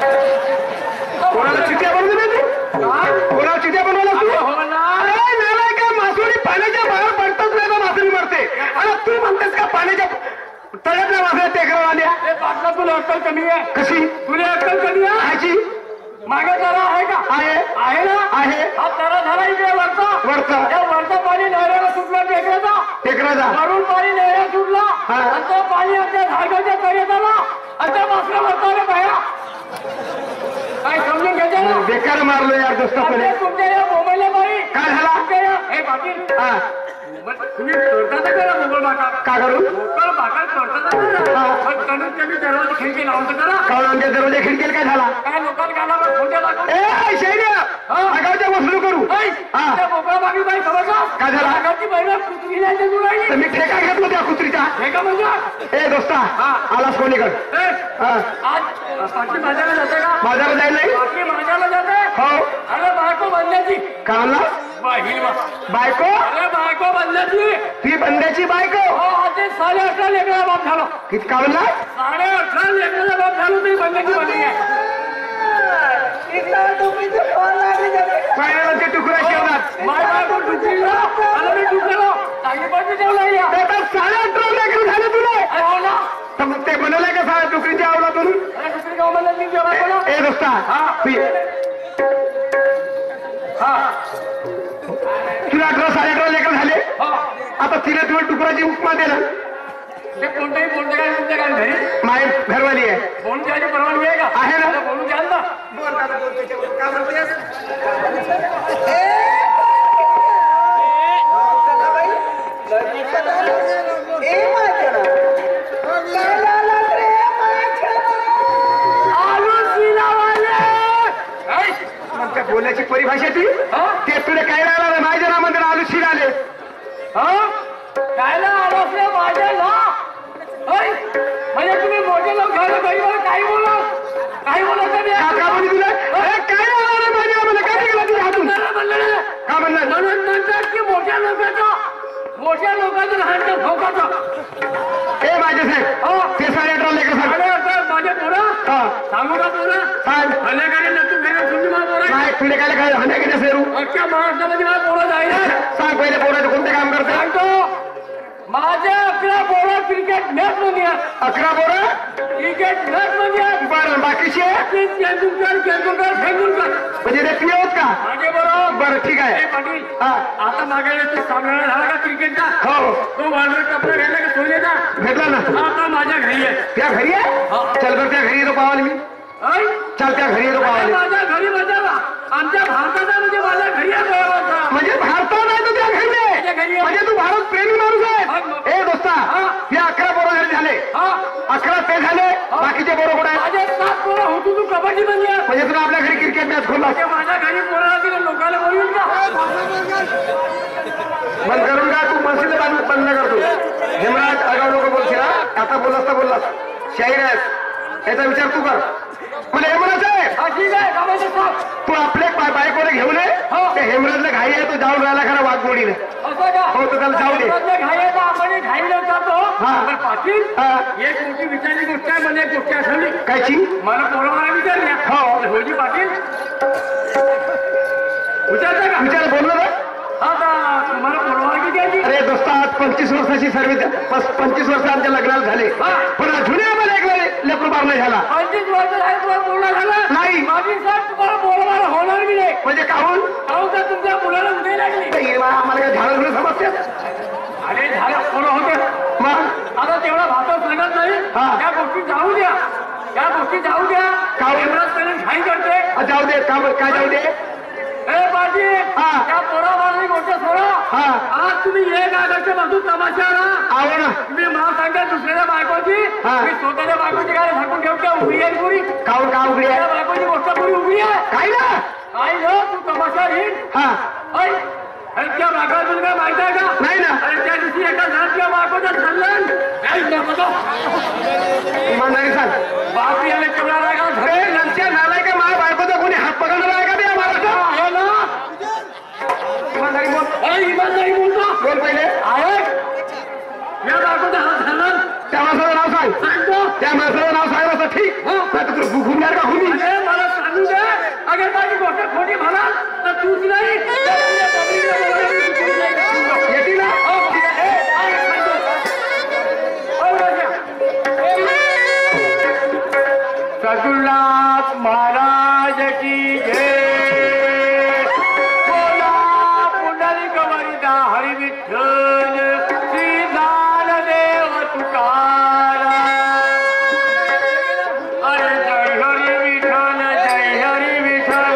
कोणाला चिट्या बनवून देते? कोणाला चिट्या बनवला तू? अरे नालाय का, मासोळी पाण्याच्या बाहेर पडतच नाही तर मासोळी मरते. आणि तू म्हणतेस का पाण्याच्या तळ्यातल्या मासळ्या टेकरावर आल्या? तुला अक्कल कमी आहे. कशी? तुला अक्कल कमी आहे. आजी मागे तरा आहे का? आहे ना. आहे. हा तरा झाला इकडे वरचा त्या वरचं पाणी नहराला सुटलं टेकराचा वरून पाणी नहरा सुटला आणि तो पाणी आमच्या झाडाच्या तळ्यात आला आणि त्या मासला वरता भया काय समजून घ्यायचं ना. बेकार मारलो यार दोस्तापणे. तुमच्या या मोबाईलला बाई काय झाला? हे पाटील तुम्ही चोरता करा मोबाईल बाका का करू? मोबाईल बाका चोरता पण कमीत कमी दरवाजे खिडकी लावून करा. कावळांच्या दरवाजे खिडकीला काय झाला? काय लोकांना गाला खोट्या लागून आगावच्या वसुली करू. मोकळा बाकी बाई समजा काय झाला? आगावची महिला कुत्री नाही तर मी ठेका घेतलो त्या कुत्रीचा. ठेका म्हणजे ए दोस्ता आलास कोणीकड? आज बाकी माझ्याला जाते का? बाजारात जायला नाही? बाकी माझ्याला जाते. हो. अरे बायको बंद्याची. का म्हणला? बायको? अरे बायको बंद्याची. ती बंद्याची बायको? हो. आज 18.5 लेकराचा बाप झालो. किती का म्हणला? 18.5 लेकराचा बाप झालो. ती बंद्याची बनली आहे. पाण्याला ते तुकडा शेवणार. माय बायको टुकलीला आणि मी टुकलो चांगली पाठी ठेवला या. 18.5 लेकरं झाले तुला. हो ना. तर मग ते बनवलंय का साऱ्या तुकडीच्या आवलातून? दुसरी गाव म्हणलं मी जेव्हा बोला. ए दोस्ता तुला 18 लेकर झाले. आता तिने तुला टुकडाची उपमा दिला. ते कोणत्याही बोलते काय तुमच्या काय घरी माय घरवाली आहे. फोन द्यायची परवानगी आहे का? आहे ना. बोलून द्याल ना. बोलायची परिभाषा ती ते तुला काय राहिला माझ्या नामध्ये आलू शिराले. काय आलोच नाही माझ्या ना. म्हणजे तुम्ही मोठे लोक घालू गरीबाला काही बोला काही बोलत नाही तुला काय राहिला माझ्या आम्हाला काय केलं तुझ्या हातून? का म्हणलं? म्हणून म्हणतात की मोठ्या लोकांचं लहानच्या भोकाचं. ए माझे साहेब ते 18.5 लेकर सांग. माझे पोरं सांगू का पोरं सांग. हल्लेकडे नतू घरी तुम्ही मला पोरं काय तुला काय हंड्या घेण्या सेरू? अख्ख्या महाराष्ट्रामध्ये मला पोरं जाईल. सांग पहिले पोराचं कोणते काम करते? सांगतो. माझे 11 पोरं क्रिकेट मॅच मध्ये आहेत. 11 पोरं क्रिकेट मॅच मध्ये आहेत. बरं बाकीचे? तेंडुलकर म्हणजे ते प्रिय होत का? माझे बरोबर. बरं ठीक आहे. पाटील आता मागे सामना झाला का क्रिकेटचा? हो. तो वर्ल्ड कपला घ्यायला का सोन्याचा भेटला ना. आता माझ्या घरी आहे. त्या घरी आहे? चल बरं त्या घरी येतो पावाल मी. चल त्या घरी येतो पावाल. माझ्या घरी बजावा आमच्या भारताचा म्हणजे माझ्या घरी आहे. म्हणजे भारतात नाही तर त्या घरी आहे. म्हणजे तू भारत प्रेमी माणूस आहे. ए दोस्ता हे 11 पोरं झाले. 11 ते झाले. बाकीचे पोरं कुठे आहेत? माझे 7 पोरं होतो तू कबड्डी मध्ये. म्हणजे तुला आपल्या घरी क्रिकेट मॅच खोलला. माझ्या घरी पोरं लोकांना बोलून का बंद करून का तू मशीन बंद करतो. हेमराज आगाव लोक बोलशील. आता बोललास तर बोललास शाहीर आहेस याचा विचार तू कर. मला हेमराज आहे तू आपले बायकोने घेऊन ये. त्या हेमराजला घाई आहे तो जाऊन राहिला खरा वाघमोडीने. हो तर त्याला जाऊ दे. आपण घाईला जातो. पाटील एक मोठी विचारली गोष्ट आहे. मला एक गोष्ट आठवली. कायची? मला पोराला विचारल्या. हो होजी पाटील विचारता का? विचार बोललो ना. तुम्हाला परवानगी द्यायची. अरे दोस्ता आज 25 वर्षाची सर्व्हिस 25 वर्ष आमच्या लग्नाला झाले पण अजूनही आम्हाला एक लेकरू बार नाही झाला. 25 वर्ष झाले तुम्हाला बोलणं झालं नाही. माझी साहेब तुम्हाला बोलवायला होणार की नाही? म्हणजे काहून तर तुमच्या मुलाला उदय लागली. आम्हाला काय झालं समजते? अरे झालं पोरं होते मग आता तेवढा भाता सांगत नाही. त्या गोष्टी जाऊ द्या. त्या गोष्टी जाऊ द्या. घाई करते. जाऊ दे काय जाऊ दे. पाटील त्या पोराबाळाची गोष्ट सोडा. आज तुम्ही एक आगाच्या बाजून तमाशा आहो ना. तुम्ही मला सांगा दुसऱ्या बायकोची मी स्वतःच्या बायकोची काय झाकून ठेवते. उघडी आहे पुरी काहून का उघडी आहे? बायकोची गोष्ट पुरी उघडी आहे. काय ना काय ना तू तमाशा येईल. अरे त्या बायकोला तुला काय माहिती आहे का? नाही ना. अरे त्या दिवशी एका झाडच्या बायकोचं चाललं इमानदारी सांग. बाप याला केवढा रागा नंतर नालाय का माझ्या बायकोचा कोणी हात पकडणार आहे का? बे मला आहे ना. इमानदारी बोल. इमानदारी बोलतो. बोल पहिले. आहे या बायकोचा हात झाला. त्या माणसाचं नाव सांग. सांगतो. त्या माणसाचं नाव सांग असं ठीक. नाही तर तुला घुमणार का घुमी. रघुनाथ महाराज की जय. बोला पुंडलिक वरदा हरी विठ्ठल श्री ज्ञानदेव तुकाराम. अरे जय हरी विठ्ठल जय हरी विठ्ठल.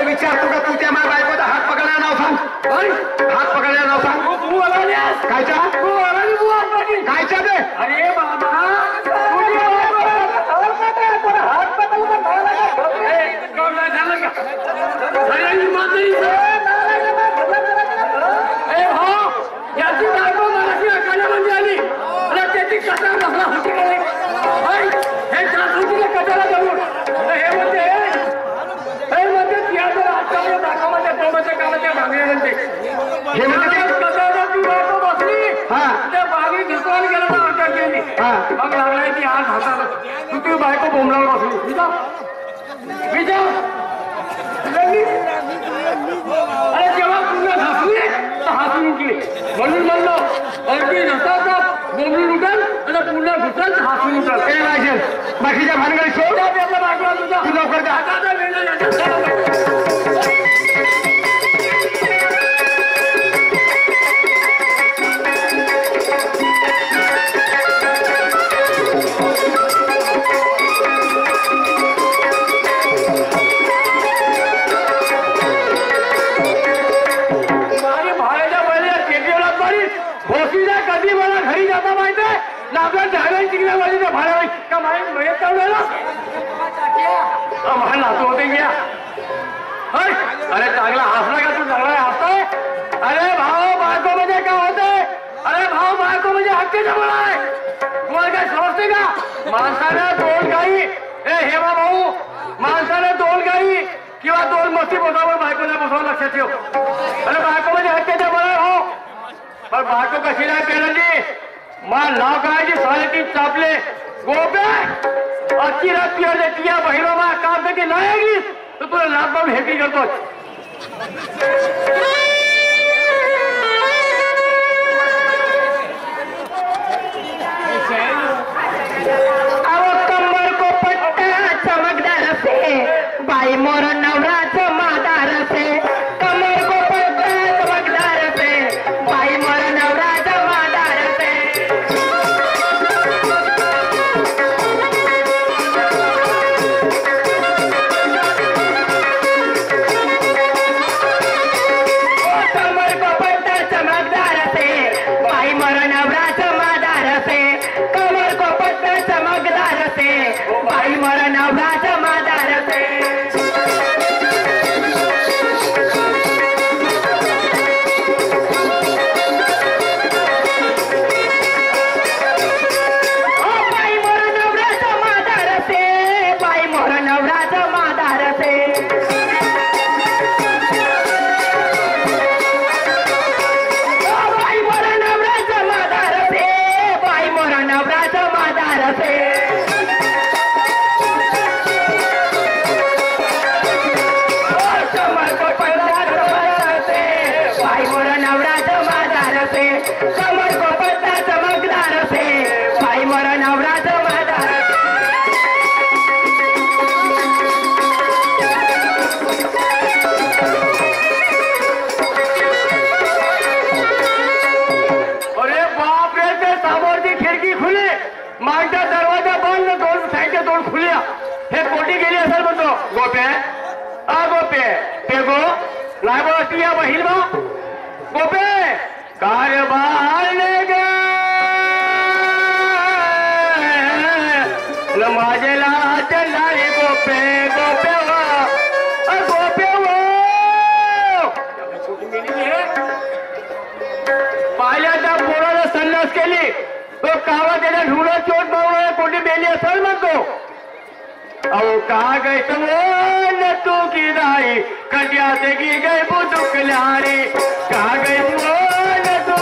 विचारतो का तू त्या माझ्या बायकोचा हात पकडला नाव सांग. हात पकडला नाव सांग. कायच्या कायच्या ते अरे बाबा याची बायको मराठी अकादमीमध्ये आली आणि त्याची कथा बसला होती हे जासूतीला कथाला जाऊन हे म्हणते आजच्या दाखवामध्ये प्रमाच्या कामाच्या मागणी म्हणते हे म्हणते कथाला ती बायको बसली त्या बागी घसवायला गेला तर अटक केली मग लागलाय ती आज हाताला तू ती बायको बोंबलावर बसली विजा अरे जेव्हा पुन्हा हसली तर हसून उठली म्हणून म्हणलो अगदी नसता बोंबलून उठल आणि पुन्हा घुसल तर हसून उठल हे राजन बाकीच्या भानगडी सोड. तुझा तू लवकर जा. हाताचा वेळ कधी मला घरी जाता माहितीये ना आपल्या ड्रायव्हर शिकण्यामध्ये भाड्या का माहीत मिळत चाललेला मला नातू होते घ्या. अरे चांगला हसला का तू चांगला हसतोय. अरे भाऊ बायको म्हणजे काय होतंय. अरे भाऊ बायको म्हणजे हक्कीचं बळ आहे. तुम्हाला काय समजते का माणसाने दोन गाई हे भाऊ माणसाने दोन गाई किंवा दोन मस्ती बसावं बायकोला बसवा लक्षात ठेव. अरे बायको म्हणजे हक्कीचं बळ आहे हो. पण बायको कशी नाही पेरली मला नाव करायची साडेतीन चापले गोपे अति रात पिया टिया बहिरोबा काम करते नाही ऐकलीस तर तुला लाभ हेकी करतो. कमर को पट्टा चमकदार से बाई मोर नवराच मादार से. कमर को पट्टा चमकदार से बाई मोर नवराच मादार से. कमर को पट्टा चमकदार से बाई मोर नवराच मादार से. कमर को पट्टा चमकदार से बाई मोर नवराच मादार से. बाई मोर नवराच मादार से बाई मोर नवराच मादार से. बाई मोर नवराच मादार से बाई मोर नवराच मादार से. कमर को पट्टा चमकदार से बाई मोर नवराच मादार से. कमर को पट्टा चमकदार से बाई मोर नवराच मादार से. अरे बाप रे ते समोरची खिडकी खुली मागचा दरवाजा बंद दोन साईडच्या दोन खुल्या हे कोटी गेली असेल म्हणतो गोपे गोपे ते गो नाही बोलती या बहीण बा गोपे कार्य बाळले गे माझे लाच नाही गोपे गोपे गोपे पाहिल्या त्या पोराला संन्यास केली तो कावा त्याला ढुळा चोट बावळा कोणी बेली असेल म्हणतो. अहो का गई तुम तू की दाई कटिया से की गई बुदुकल्यारी का गई तू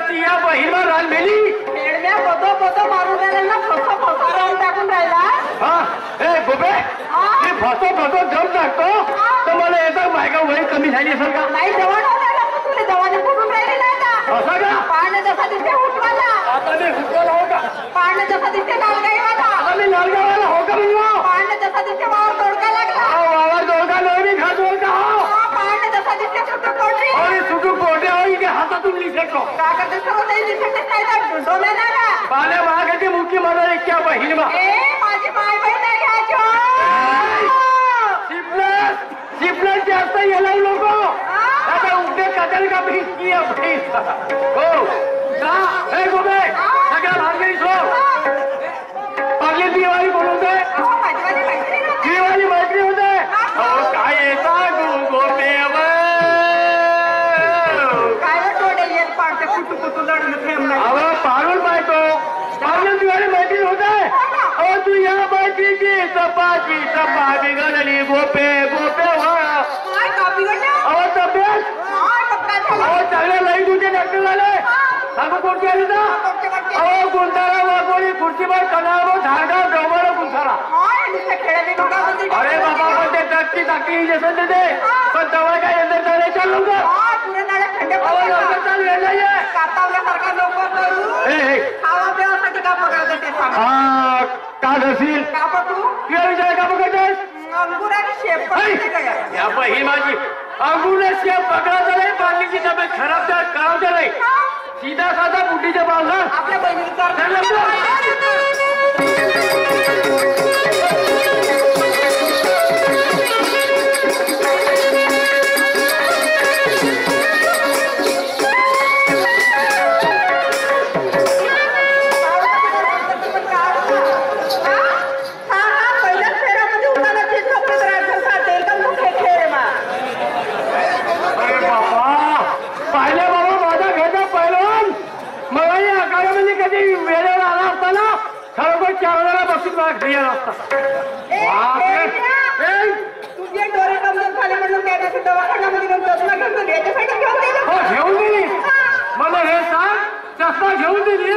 ती या बहिणा रान मेली खेळण्या पदो पदो मारून राहिला फसो फसो राहून टाकून राहिला हा ए गोबे मी फसो फसो जम टाकतो तर मला येतं बायका वय कमी झाली असेल का नाही जवळ होता तुला जवाने पडून राहिले ना आता असं का पाहणं जसा दिसते उठवाला आता मी हुकवाला हो का पाहणं जसा दिसते नालगाईवाला आता मी नालगावाला हो का म्हणलो पाहणं जसा दिसते वावर तोडका लागला वावर दोडका नवी खा दोडका हो पाहणं जसा दिसते सुटू कोटरी आणि सुटू कोटे हो इथे हातातून लिहितो का करते सर्व नाही दिसते नाही तर डोले ना का पाण्या महागाची मुख्य मला इतक्या बहीण मा ए माझी माय बहीण नाही घ्यायची शिपलस जास्त येणार लोक आता उद्योग कदल का भीती हो का हे गोबे सगळ्या भांगेरी सो पागली दिवाळी बोलवते दिवाळी मैत्री होते अहो काय येता गोबे काय डोळे येत पाडते कुटू कुटू लढणं प्रेम नाही अहो पाडून पाहतो पागली दिवाळी मैत्री होते अहो तू या मैत्रीची चपाती चपा बिघडली गोपे गोपे व्हा काय का बिघडलं अहो तब्येत काय पक्का झाला अहो चांगल्या लई तुझे डॉक्टर झाले सांगू कोणती आली ना अहो गुंतारा वाघोळी खुर्चीबाई कनावर झाडा डोंगर गुंतारा काय नुसतं खेळायला दोघांमध्ये अरे बाबा पण ते टक्की टाकी जसं ते पण दवा काय यंत्र चालले चाल लवकर पुढे नाल्या खंड अहो लवकर चाल वेळ नाहीये कातावल्यासारखा लवकर करू खावा प्यावासाठी का पकडत ते सांग का धरशील का पकडू तुझ्या विचार का बघायचं अंगूर आणि शेप पकडते का काय? या ही माझी अंगुले शेप पकडायचं नाही पाणीची तब्येत खराब करावचं नाही सीधा साधा बुटीच्या बाजूला आपल्या बहिणीचा वेळेवर आला असताना खरोखर 4,000 बक्षीस मला घरी आला असता तुझे डोळे कमजोर झाले म्हणून त्याच्या दवाखान्यामध्ये घेऊन चष्मा घेऊन दिली याच्यासाठी घेऊन दिली हो घेऊन दिली मला हे सांग चष्मा घेऊन दिली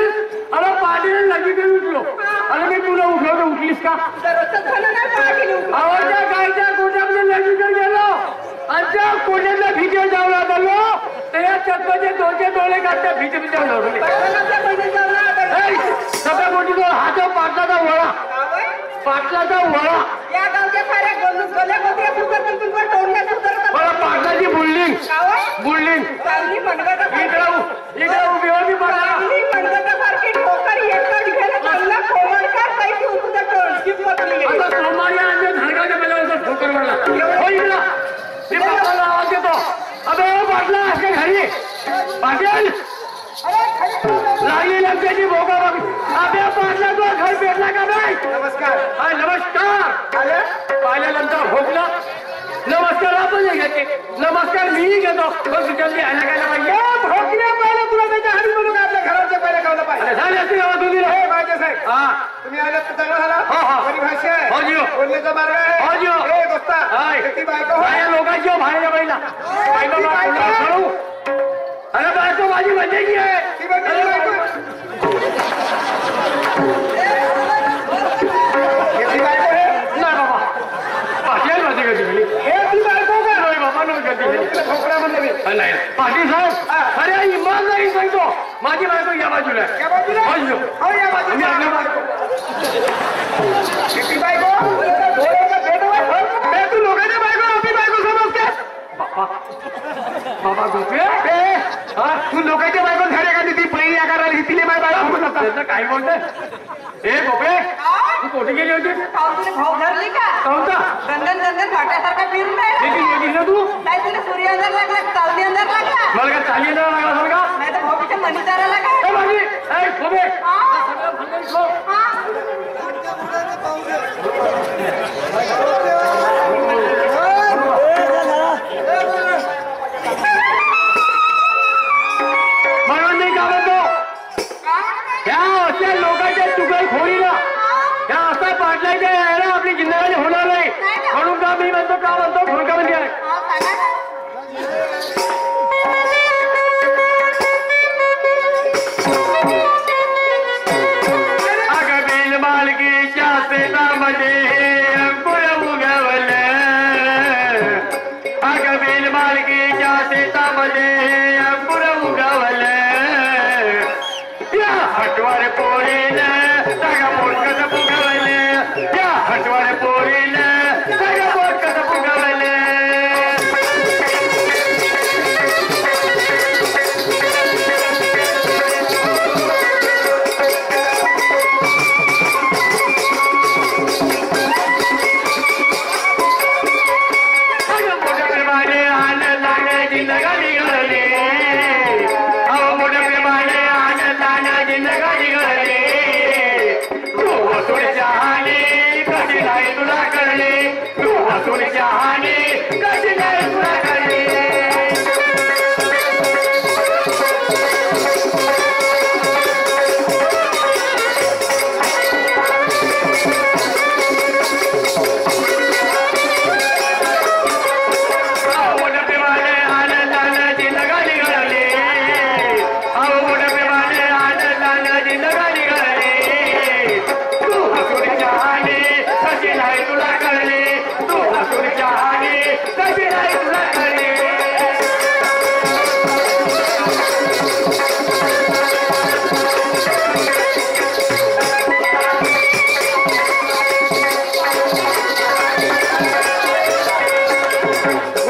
अरे पाठीने लगेच उठलो अरे मी तुला उठवतो उठलीस का दररोजचं झालं नाही पाठीने उठून. आवडत्या गायच्या गोट्यामध्ये लगेच गेलो आणि त्या कोट्यातल्या भीतीवर जाऊन आलो त्या चक्काचे दोनचे डोळे काढत्या भीती जाऊन लावले आपल्या बहिणीचा नाव सगळ्या गोटीचा हात पाटलाचा वळा आहे. पाटलाचा वळा या गावच्या साऱ्या गल्या गोत्या सुद्धा तिथून पण तोडण्यात सुधारतात मला पाटलाची बुल्डिंग बुल्डिंग चांगली मनगटासारखी इकडे उभी होती पाटला चांगली मनगटासारखी ठोकर एकच घेणं चांगला कोमडकार पैकी होतो त्या टोळकी पकली आता सोमवारी आणि धारगाच्या मेल्यावर ठोकर मारला हो इकडं मी पाटलाला आवाज देतो अबे पाटला असं घरी पाटील लागली लंकेची भोगा बघ आपल्या पाटला तो घर भेटला का नाही नमस्कार हाय नमस्कार पाहिल्यानंतर भोगला नमस्कार आपण घेते नमस्कार मीही घेतो पण तुझ्या आल्या काय पाहिजे भोगण्या पहिलं तुला त्याच्या हाती म्हणून आपल्या घराच्या पहिल्या गावला पाहिजे झाली असती गावात तुम्ही हे माझे साहेब हा तुम्ही आलात तर चांगला झाला हो, हो. बरी भाषा आहे हो, जीव. बोलण्याचा मार्ग आहे हो, जीव. हे दोस्ता हाय. ती बायको हो. बाया लोकांची हो भाड्याच्या बाईला बायको ती बायको. बायको करू अरे बायको माझी मजेची आहे ती बायको, ती बायको. हे ती बायको आहे. नाही बाबा पाटील माझी गती गेली हे ती बायको का नाही बाबा नव्हती गती गेली तिला ठोकरा म्हणलं मी नाही पाटील साहेब अरे इमानदारी सांगतो माझी बायको या बाजूला आहे. या बाजूला हो, जीव. हो या बाजूला मी आपल्या बायको हे ती बायको डोळ्याचा भेट आहे. हो. हे तू लोकांच्या बायको आपली बायको समजतेस बाबा गोपे तू लोकांच्या बायको झाले का ती पहिली आकाराला ही तिने बायको म्हणत त्याचं काय बोलतोय ए गोपे तू कोठे गेली होती तुला भाऊ धरली का कोणता गंगन गंगन भाट्यासारखा फिरून राहिला गेली ना तू नाही तुला सूर्य अंधार लागला चालदी अंधार लागला मला काय चाली लागला सारखा नाही तर भाऊच्या मनीदारा लागला ए माझी ए गोपे सगळं भांडण ठेव. म्हणून मी काय म्हणतो ह्या अशा लोकांच्या चुकल खोरीला ह्या असा पाटलायच्या यायला आपली जिंदगी होणार नाही म्हणून का मी म्हणतो का म्हणतो खोडका म्हणजे सांगा